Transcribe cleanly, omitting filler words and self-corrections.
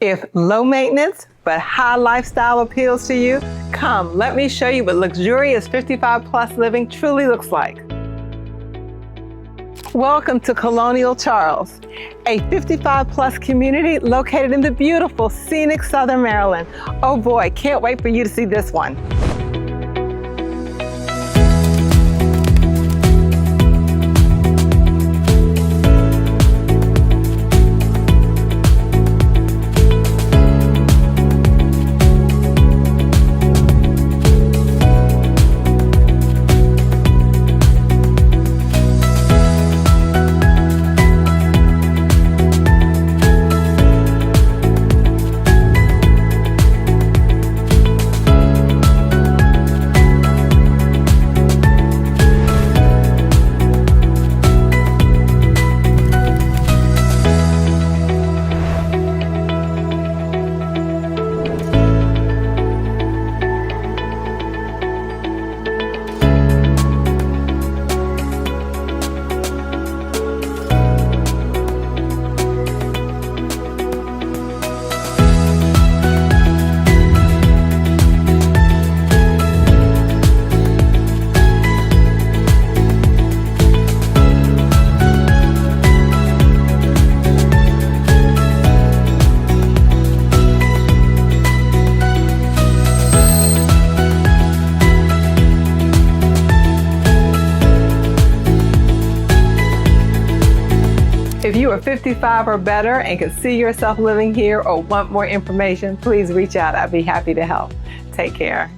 If low maintenance but high lifestyle appeals to you, come, let me show you what luxurious 55 plus living truly looks like. Welcome to Colonial Charles, a 55 plus community located in the beautiful, scenic Southern Maryland. Oh boy, can't wait for you to see this one. If you are 55 or better and can see yourself living here or want more information, please reach out. I'd be happy to help. Take care.